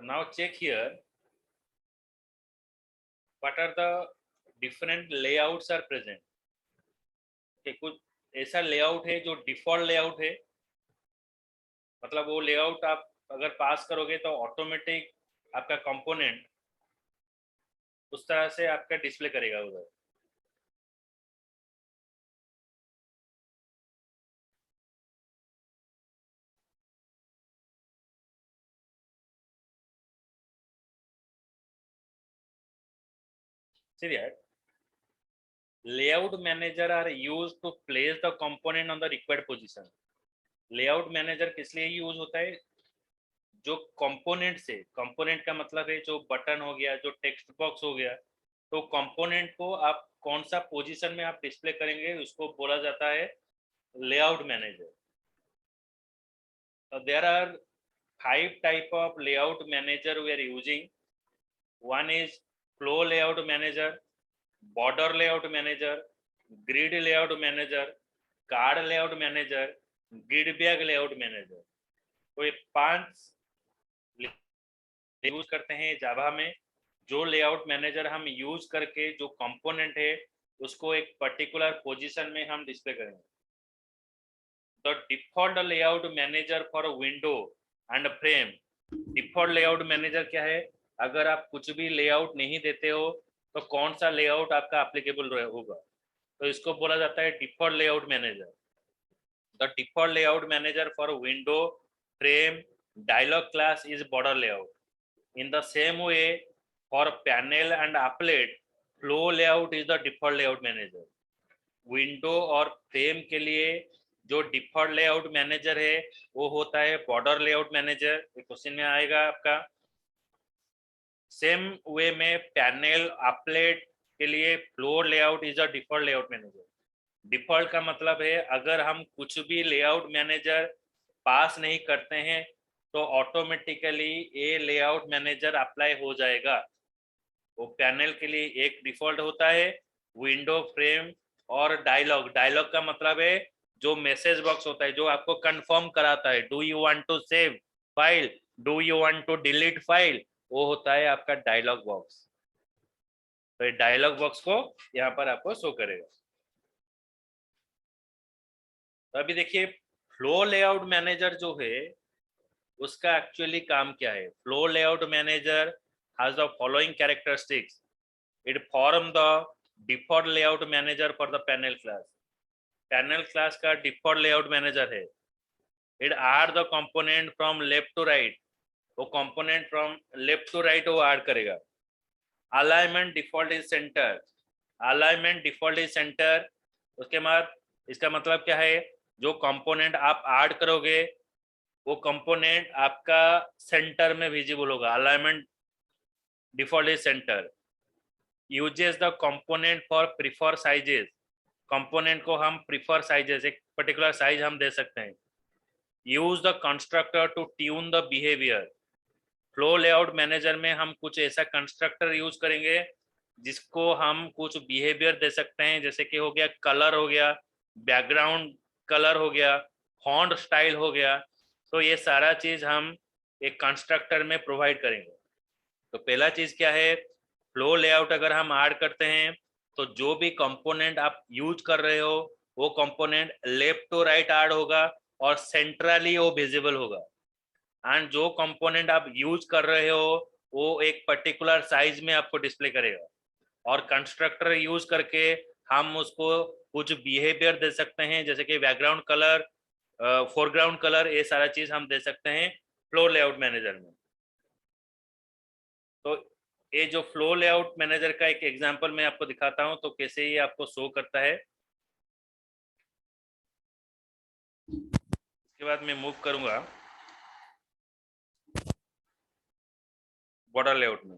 now check here what are the different layouts are present. कि कुछ ऐसा layout है जो डिफॉल्ट लेआउट है, मतलब वो लेआउट आप अगर पास करोगे तो ऑटोमेटिक आपका कंपोनेंट उस तरह से आपका डिस्प्ले करेगा उधर। See that layout manager are used to place the component on the required position. Layout manager किस लिए यूज होता है? जो कंपोनेंट से, कंपोनेंट का मतलब है जो बटन हो गया, जो टेक्स्ट बॉक्स हो गया, तो कंपोनेंट को आप कौन सा पोजीशन में आप डिस्प्ले करेंगे उसको बोला जाता है layout manager. So there are 5 type of layout manager we are using. One is flow layout manager, border layout manager, grid layout manager, card layout manager, grid bag layout manager. तो ये 5 use करते हैं जावा में। जो layout manager हम use करके जो component है उसको एक पर्टिकुलर पोजीशन में हम डिस्प्ले करेंगे। The default layout manager for window and frame. Default layout manager क्या है? अगर आप कुछ भी लेआउट नहीं देते हो तो कौन सा लेआउट आपका एप्लीकेबल होगा, तो इसको बोला जाता है default layout manager. The default layout manager for window, frame, dialog class is border layout. In the same way, for panel and applet, flow layout is the default layout manager. Window और frame के लिए जो default layout manager है वो होता है border layout manager. ये question में आएगा आपका। सेम वे में पैनल अपलेट के लिए floor layout is a default layout manager. Default का मतलब है अगर हम कुछ भी लेआउट मैनेजर पास नहीं करते हैं तो ऑटोमेटिकली ये लेआउट मैनेजर अप्लाई हो जाएगा। वो पैनल के लिए एक डिफॉल्ट होता है, विंडो, फ्रेम और डायलॉग। डायलॉग का मतलब है जो मैसेज बॉक्स होता है जो आपको कंफर्म कराता है, do you want to save file, do you want to delete file, वो होता है आपका डायलॉग बॉक्स। तो ये डायलॉग बॉक्स को यहाँ पर आपको शो करेगा। तो अभी देखिए फ्लो लेआउट मैनेजर जो है उसका एक्चुअली काम क्या है। Flow layout manager has the following characteristics. It form the default layout manager for the panel class. Panel class का डिफॉल्ट लेआउट मैनेजर है। It add the component from left to right. वो component from left to right वो add करेगा। Alignment default is centre. Alignment default is centre. उसके बाद इसका मतलब क्या है, जो कंपोनेंट आप ऐड करोगे वो कंपोनेंट आपका सेंटर में विजिबल होगा। Alignment default is centre. Uses the component for prefer sizes. Component को हम प्रीफर साइजेस, एक पर्टिकुलर साइज हम दे सकते हैं। Use the constructor to tune the behaviour. Flow layout manager में हम कुछ ऐसा कंस्ट्रक्टर यूज करेंगे जिसको हम कुछ बिहेवियर दे सकते हैं, जैसे कि हो गया कलर हो गया, बैकग्राउंड कलर हो गया, फॉन्ट स्टाइल हो गया। तो ये सारा चीज हम एक कंस्ट्रक्टर में प्रोवाइड करेंगे। तो पहला चीज क्या है, फ्लो लेआउट अगर हम ऐड करते हैं तो जो भी कंपोनेंट आप यूज कर रहे हो वो component left to right add होगा और सेंट्रली वो विजिबल होगा। एंड जो कंपोनेंट आप यूज कर रहे हो वो एक पर्टिकुलर साइज में आपको डिस्प्ले करेगा। और कंस्ट्रक्टर यूज करके हम उसको कुछ बिहेवियर दे सकते हैं, जैसे कि बैकग्राउंड कलर, फोरग्राउंड कलर, ये सारा चीज हम दे सकते हैं फ्लो लेआउट मैनेजर में। तो ये जो फ्लो लेआउट मैनेजर का एक एग्जांपल मैं आपको दिखाता हूं तो कैसे ये आपको शो करता है। इसके बाद मैं मूव करूंगा बॉर्डर लेआउट में।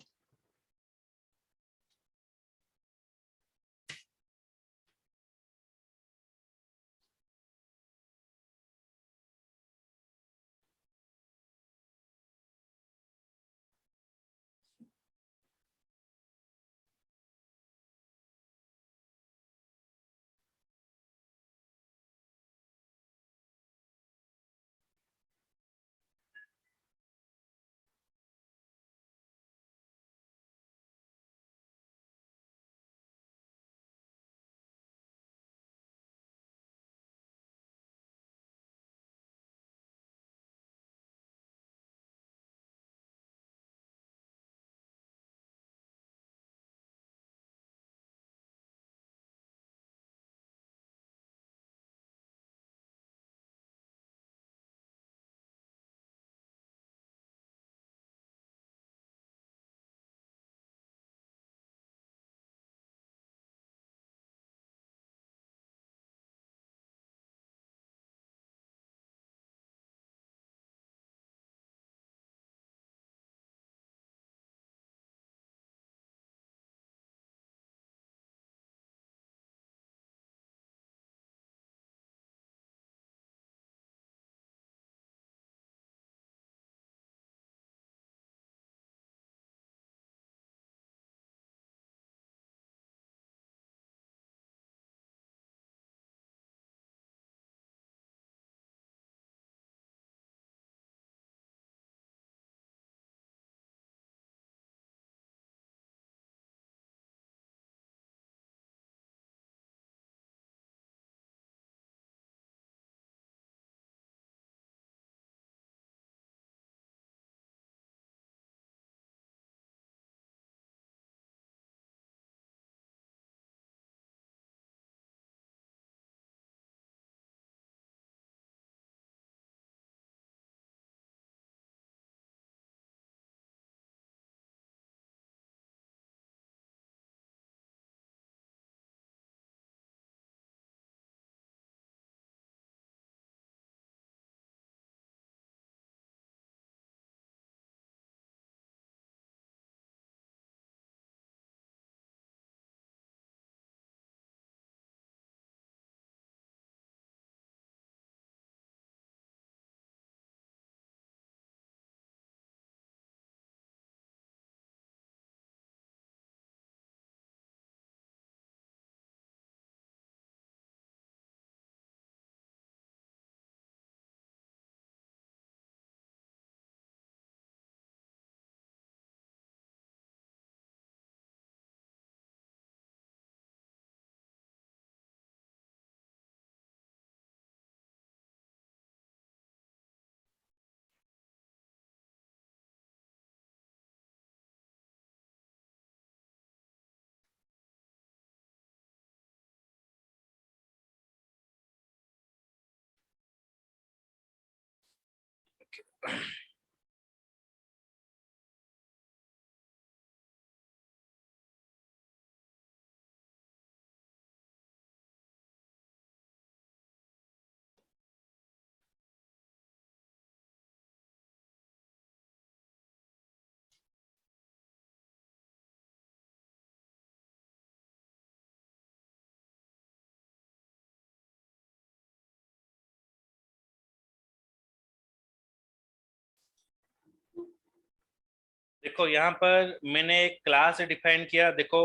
देखो यहाँ पर मैंने एक क्लास डिफाइन किया। देखो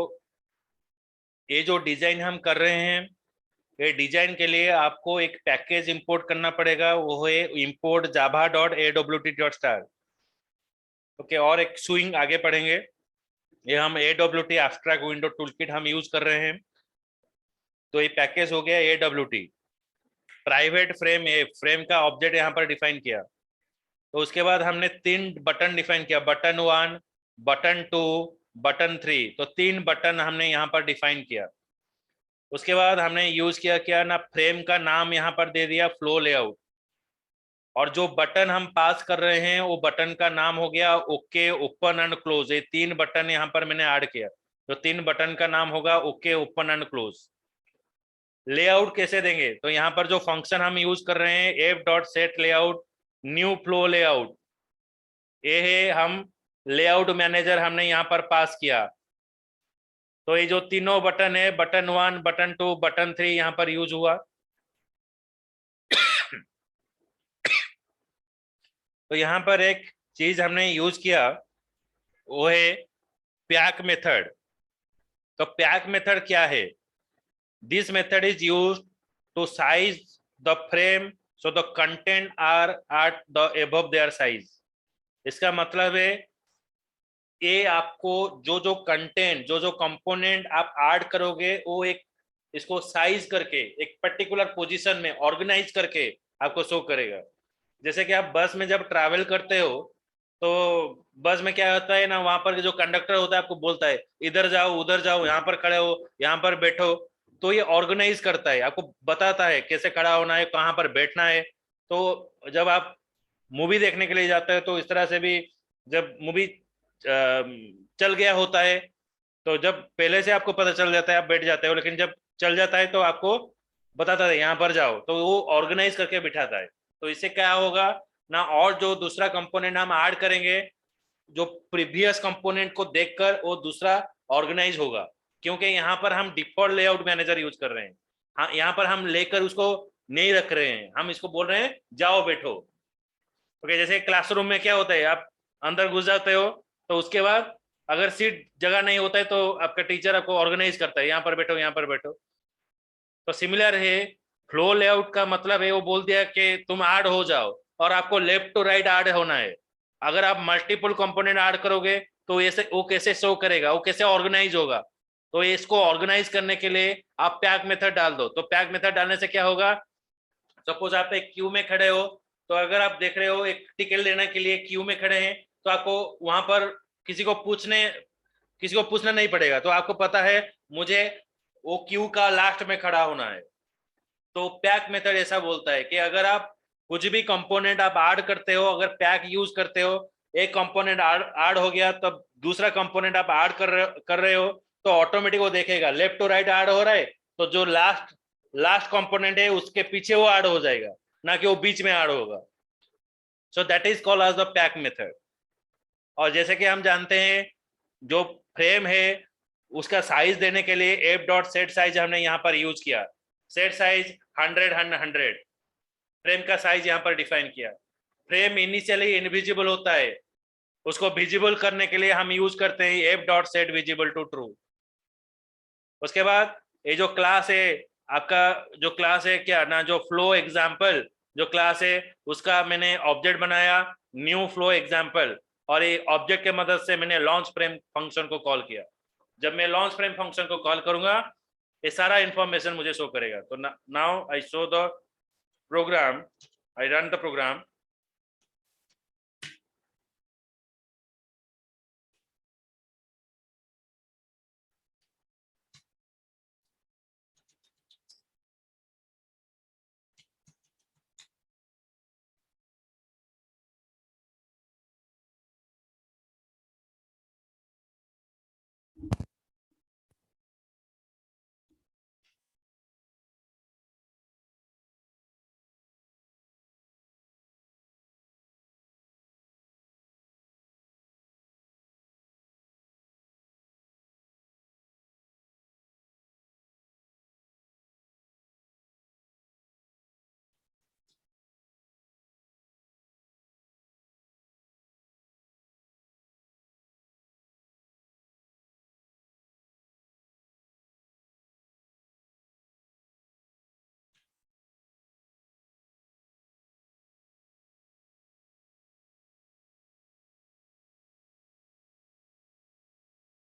ये जो डिजाइन हम कर रहे हैं, ये डिजाइन के लिए आपको एक पैकेज इंपोर्ट करना पड़ेगा, वो है इंपोर्ट java.awt.star। ओके, और एक स्विंग आगे पढ़ेंगे। ये हम AWT एब्स्ट्रैक्ट विंडो टूलकिट हम यूज कर रहे हैं। तो ये पैकेज हो गया AWT। प्राइवेट फ्रेम, ये फ्रेम का ऑब्जेक्ट यहाँ पर डिफाइन किया। तो उसके बाद हमने 3 बटन डिफाइन किया, बटन 1, बटन 2, बटन 3। तो 3 बटन हमने यहाँ पर डिफाइन किया। उसके बाद हमने यूज किया क्या ना, फ्रेम का नाम यहाँ पर दे दिया फ्लो लेआउट। और जो बटन हम पास कर रहे हैं वो बटन का नाम हो गया ओके, ओपन एंड क्लोज। ये 3 बटन यहाँ पर मैंने ऐड किया। तो 3 बटन का नाम होगा okay, open and close. Layout कैसे देंगे, तो यहाँ पर जो फंक्शन हम यूज कर रहे हैं f.set-layout न्यू फ्लो लेआउट, ये है हम लेआउट मैनेजर हमने यहाँ पर पास किया। तो ये जो तीनों बटन है, बटन 1, बटन 2, बटन 3, यहाँ पर यूज हुआ। तो यहाँ पर एक चीज हमने यूज किया, वो है पैक मेथड। तो पैक मेथड क्या है? This method is use to size the frame so the content are at the above their size. इसका मतलब है ये आपको जो जो कंटेंट, जो जो कंपोनेंट आप ऐड करोगे, वो एक इसको साइज करके एक पर्टिकुलर पोजीशन में ऑर्गेनाइज करके आपको शो करेगा। जैसे कि आप बस में जब ट्रैवल करते हो, तो बस में क्या होता है ना, वहां पर जो कंडक्टर होता है आपको बोलता है इधर जाओ, उधर जाओ, यहाँ पर खड़े हो, यहाँ पर बैठो। तो ये ऑर्गेनाइज करता है, आपको बताता है कैसे खड़ा होना है, कहाँ पर बैठना है। तो जब आप मूवी देखने के लिए जाते हो तो इस तरह से भी, जब मूवी चल गया होता है, तो जब पहले से आपको पता चल जाता है आप बैठ जाते हो, लेकिन जब चल जाता है तो आपको बताता है यहाँ पर जाओ, तो वो ऑर्गेनाइज करके बिठाता है। तो इससे क्या होगा ना, और जो दूसरा कंपोनेंट हम ऐड करेंगे, जो प्रीवियस कंपोनेंट को देखकर वो दूसरा ऑर्गेनाइज होगा। क्योंकि यहाँ पर हम डिफॉल्ट लेआउट मैनेजर यूज कर रहे हैं। हाँ, यहाँ पर हम लेकर उसको नहीं रख रहे हैं, हम इसको बोल रहे हैं जाओ बैठो। ओके, जैसे क्लासरूम में क्या होता है, आप अंदर घुस जाते हो, तो उसके बाद अगर सीट जगह नहीं होता है तो आपका टीचर आपको ऑर्गेनाइज करता है, यहाँ पर बैठो, यहाँ पर बैठो। तो सिमिलर है, फ्लो लेआउट का मतलब है वो बोल दिया कि तुम ऐड हो जाओ, और आपको लेफ्ट टू राइट ऐड होना है। अगर आप मल्टीपल कंपोनेंट ऐड करोगे तो ऐसे वो कैसे शो करेगा, वो कैसे ऑर्गेनाइज होगा। तो इसको ऑर्गेनाइज करने के लिए आप पैक मेथड डाल दो। तो पैक मेथड डालने से क्या होगा, सपोज आप एक क्यू में खड़े हो, तो अगर आप देख रहे हो एक टिकट लेने के लिए क्यू में खड़े हैं, तो आपको वहां पर किसी को पूछने किसी को पूछना नहीं पड़ेगा। तो आपको पता है मुझे वो क्यू का लास्ट में खड़ा होना है। तो पैक मेथड ऐसा बोलता है कि अगर आप कुछ भी कंपोनेंट आप ऐड करते हो, अगर पैक यूज करते हो, एक कंपोनेंट ऐड हो गया, तब दूसरा कंपोनेंट आप ऐड कर रहे हो, तो ऑटोमेटिक वो देखेगा लेफ्ट टू राइट ऐड हो रहा है, तो जो लास्ट लास्ट कंपोनेंट है उसके पीछे वो ऐड हो जाएगा, ना कि वो बीच में ऐड होगा। So that is called as the pack method. और जैसे कि हम जानते हैं, जो फ्रेम है उसका साइज देने के लिए एफ डॉट सेट साइज हमने यहाँ पर यूज किया। सेट साइज 100 फ्रेम का साइज यहाँ पर डिफाइन किया। फ्रेम इनिशियली इनविजिबल होता है, उसको विजिबल करने के लिए हम यूज करते हैं F dot set visible to true. उसके बाद ये जो क्लास है आपका, जो क्लास है क्या ना, जो फ्लो एग्जाम्पल जो क्लास है, उसका मैंने ऑब्जेक्ट बनाया न्यू फ्लो एग्जाम्पल, और ये ऑब्जेक्ट के मदद से मैंने लॉन्च फ्रेम फंक्शन को कॉल किया। जब मैं लॉन्च फ्रेम फंक्शन को कॉल करूंगा, ये सारा इंफॉर्मेशन मुझे शो करेगा। तो now I show the program, I run the program.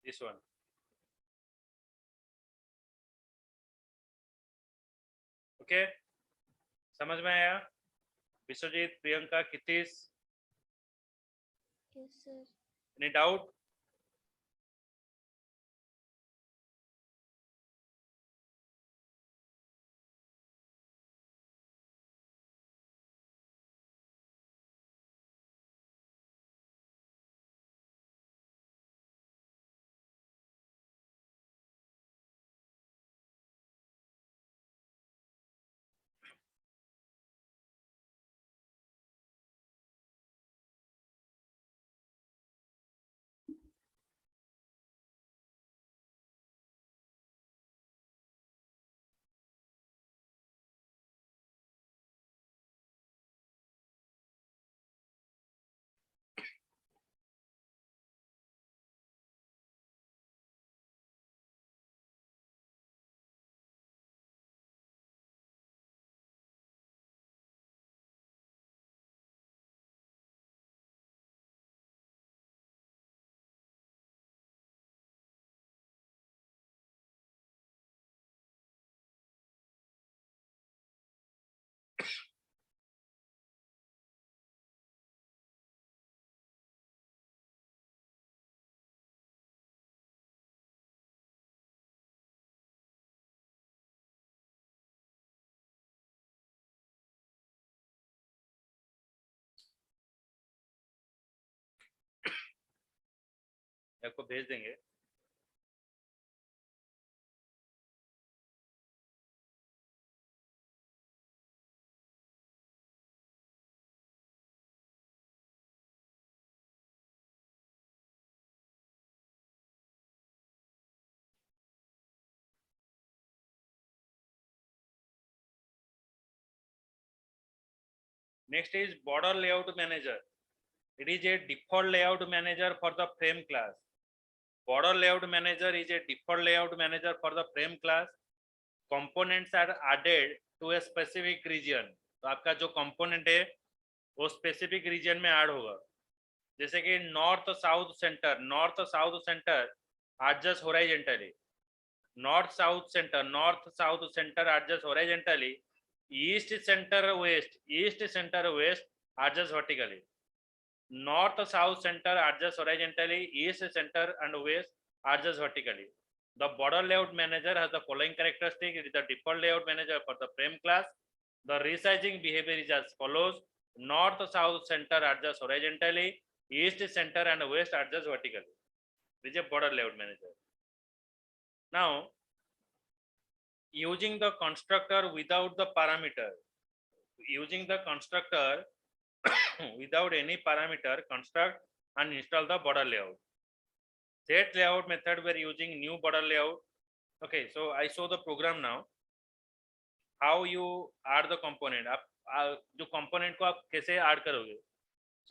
This one. Okay, समझ में आया? Vishwajeet, Priyanka, Kitish, Yes, sir. Any doubt? आपको भेज देंगे. Next is border layout manager. It is a default layout manager for the frame class. Border layout manager is a default layout manager for the frame class. Components are added to a specific region. तो आपका जो component है वो specific region में add होगा. जैसे कि north south center adjust horizontally. North south center adjust horizontally. East center west adjust vertically. North south center adjust horizontally, east center and west adjust vertically. The border layout manager has the following characteristic. It is the default layout manager for the frame class. The resizing behavior is as follows: north south center adjust horizontally, east center and west adjust vertically. This is a border layout manager. Now, using the constructor without the parameter, without any parameter, construct and install the border layout. Set layout method, we're using new border layout. Okay, so I show the program now. How you add the component. आप जो component को आप कैसे add करोगे?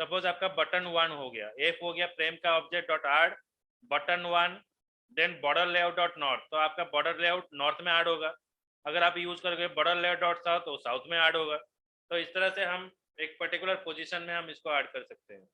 Suppose आपका button 1 हो गया, F हो गया frame का object dot add button 1, then border layout dot north. तो आपका border layout north में add होगा. अगर आप यूज करोगे border layout dot south तो south में add होगा. तो इस तरह से हम एक particular position में हम इसको add कर सकते हैं.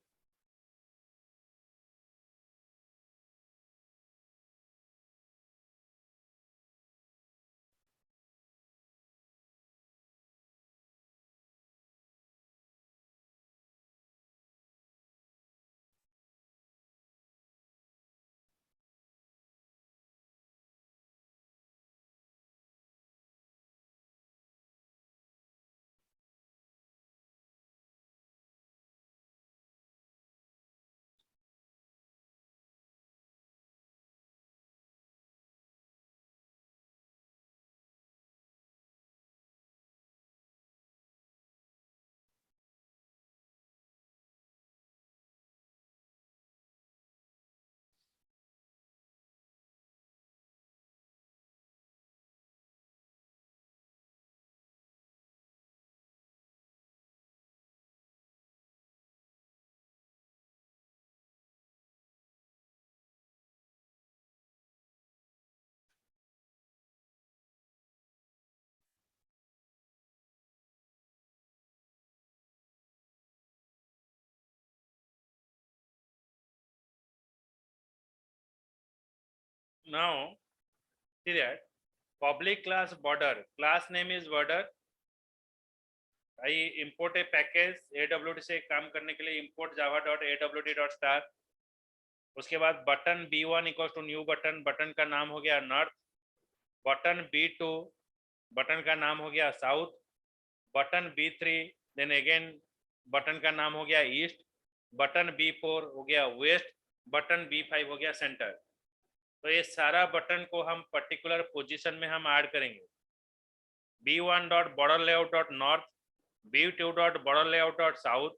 now see that public class border, class name is border. I import a package AWT से काम करने के लिए import java.awt.star. उसके बाद button b1 equals to new button, button का नाम हो गया नॉर्थ. बटन b2 बटन का नाम हो गया south. Button b3 then again button का नाम हो गया ईस्ट. बटन b4 हो गया वेस्ट. बटन b5 हो गया सेंटर. तो ये सारा बटन को हम पर्टिकुलर पोजीशन में हम ऐड करेंगे. b1.borderlayout.north, b2.borderlayout.south,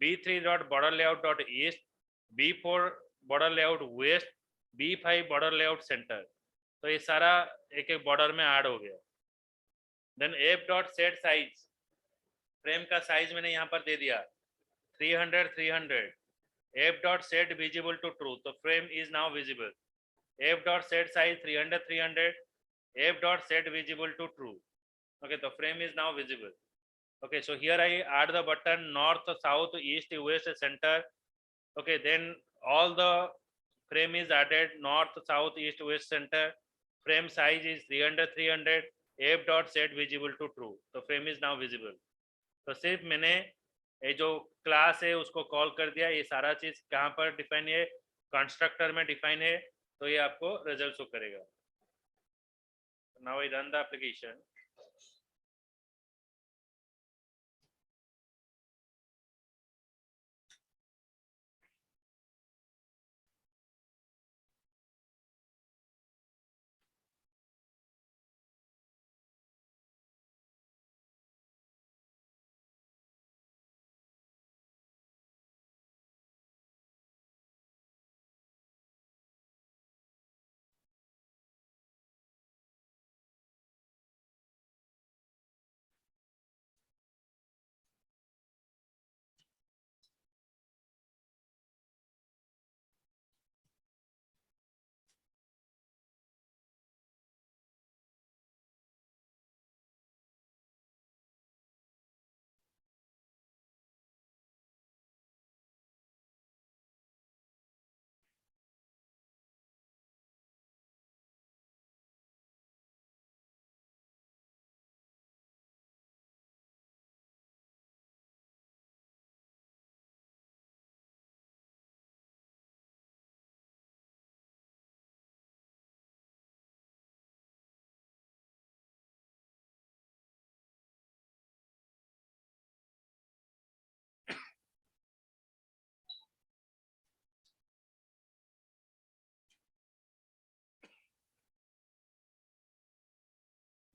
b3.borderlayout.east, b4 border layout west, b5 border layout center. तो ये सारा एक एक बॉर्डर में ऐड हो गया. देन f.set साइज, फ्रेम का साइज मैंने यहाँ पर दे दिया 300. f.set visible to true, तो frame is now visible. f.set size 300. f.set visible to true. Okay, the frame is now visible. Okay, so here I add the button north, south, east, west, center. Okay, then all the frame is added north, south, east, west, center. Frame size is 300. f.set visible to true, तो frame is now visible. तो सिर्फ मैंने ये जो class है उसको call कर दिया. ये सारा चीज कहाँ पर डिफाइन है, कंस्ट्रक्टर में डिफाइन है, तो ये आपको रिजल्ट शो करेगा. Now I run the application.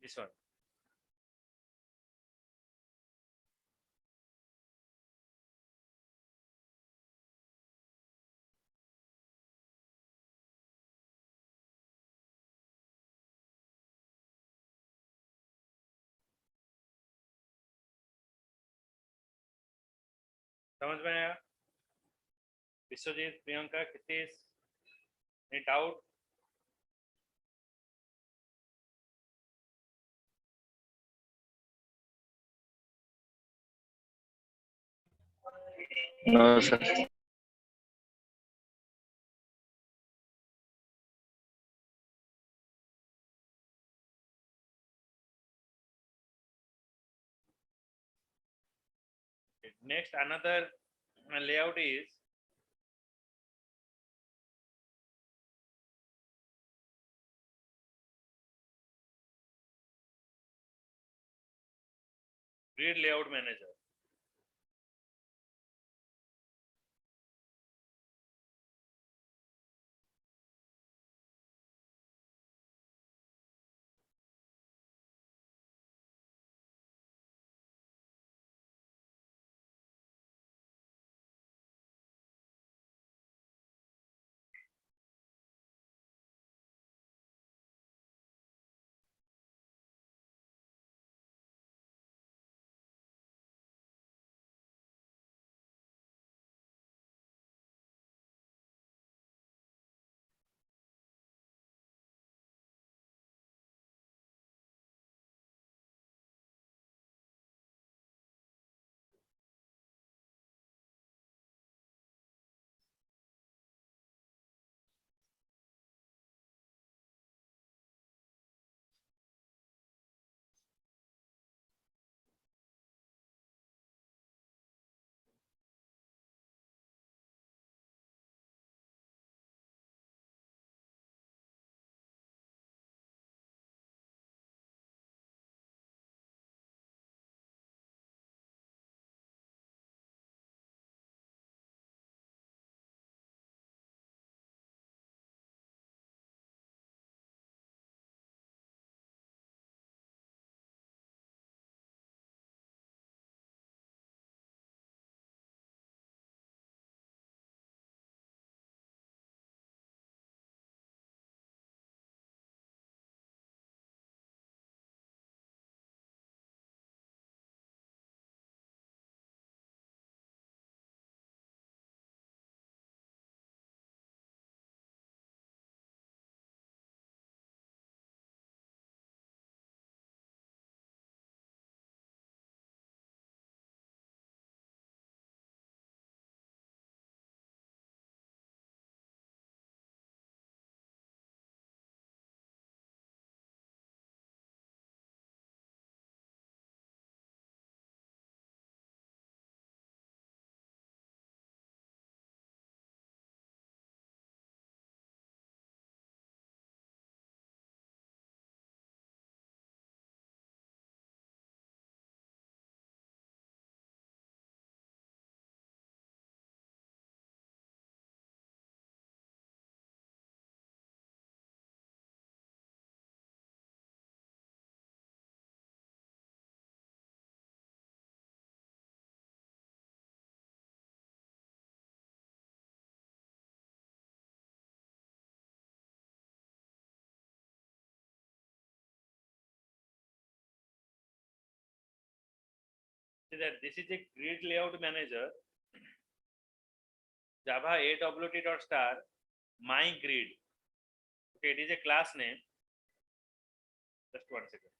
This one. समझ में आया? Vishwajeet, Priyanka, कितीश, any doubt? No, sir. Next, another layout is grid layout manager. See that this is a grid layout manager, Java awt.star my grid. Okay, it is a class name. Just 1 second.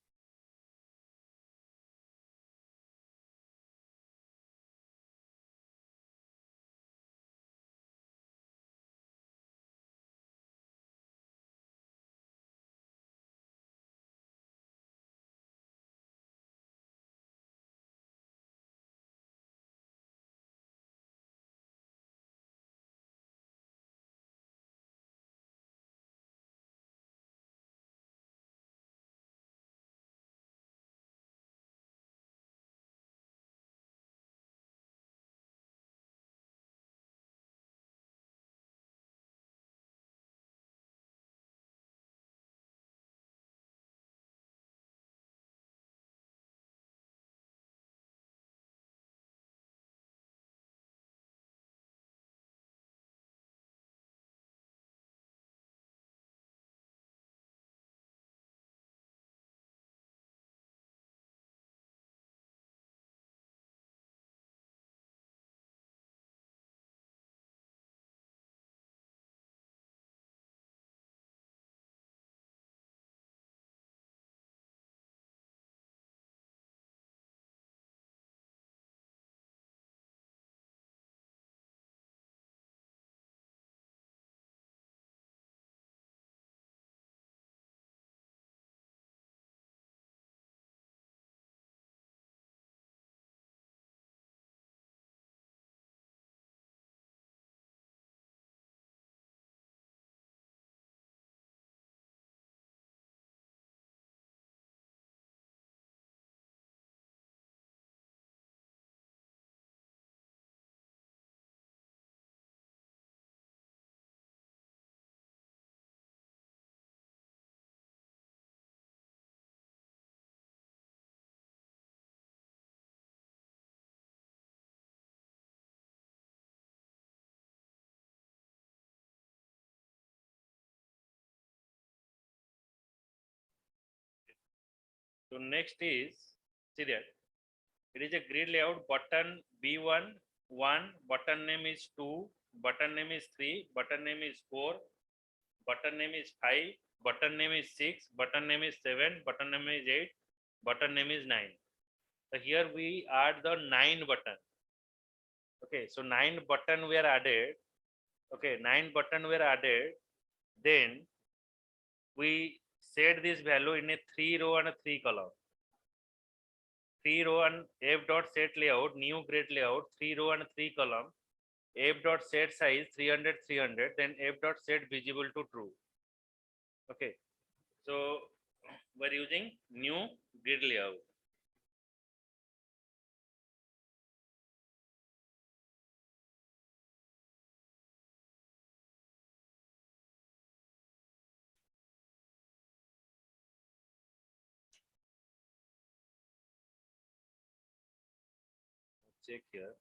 So next is, see that it is a grid layout. Button B1 1, button name is 2, button name is 3, button name is 4, button name is 5, button name is 6, button name is 7, button name is 8, button name is 9. So here we add the 9 button. Okay, so 9 button were added. Okay, 9 button were added. Then we set this value in a 3 row and a 3 column. 3 row and f dot set layout, new grid layout, 3 row and 3 column, f dot set size 300 300, then f dot set visible to true. Okay, so we're using new grid layout. Check here.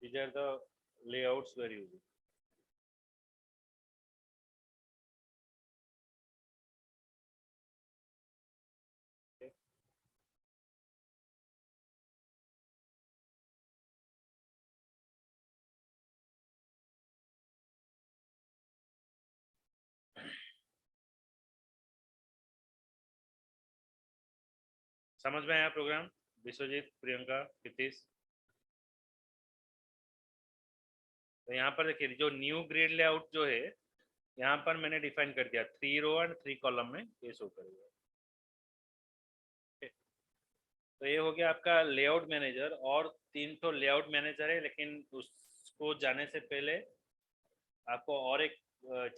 These are the layouts we're using. Okay. समझ में आया programme? Vishwajeet, Priyanka, कितीश? तो यहाँ पर देखिए जो new grid layout जो है यहाँ पर मैंने डिफाइन कर दिया 3 रो एंड 3 कॉलम में ये शो करेगा। तो ये हो गया आपका लेआउट मैनेजर। और 3 तो लेआउट मैनेजर है, लेकिन उसको जाने से पहले आपको और एक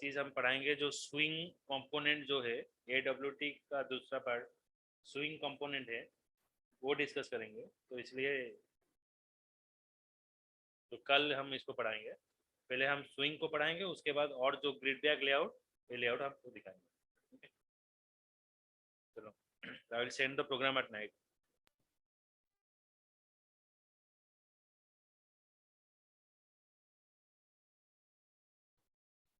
चीज हम पढ़ाएंगे जो स्विंग कंपोनेंट जो है AWT का दूसरा पार्ट स्विंग कंपोनेंट है वो डिस्कस करेंगे। तो इसलिए तो कल हम इसको पढ़ाएंगे, पहले हम स्विंग को पढ़ाएंगे, उसके बाद और जो ग्रिड बैग लेआउट, ये लेआउट आपको दिखाएंगे। चलो, I will send the program at night.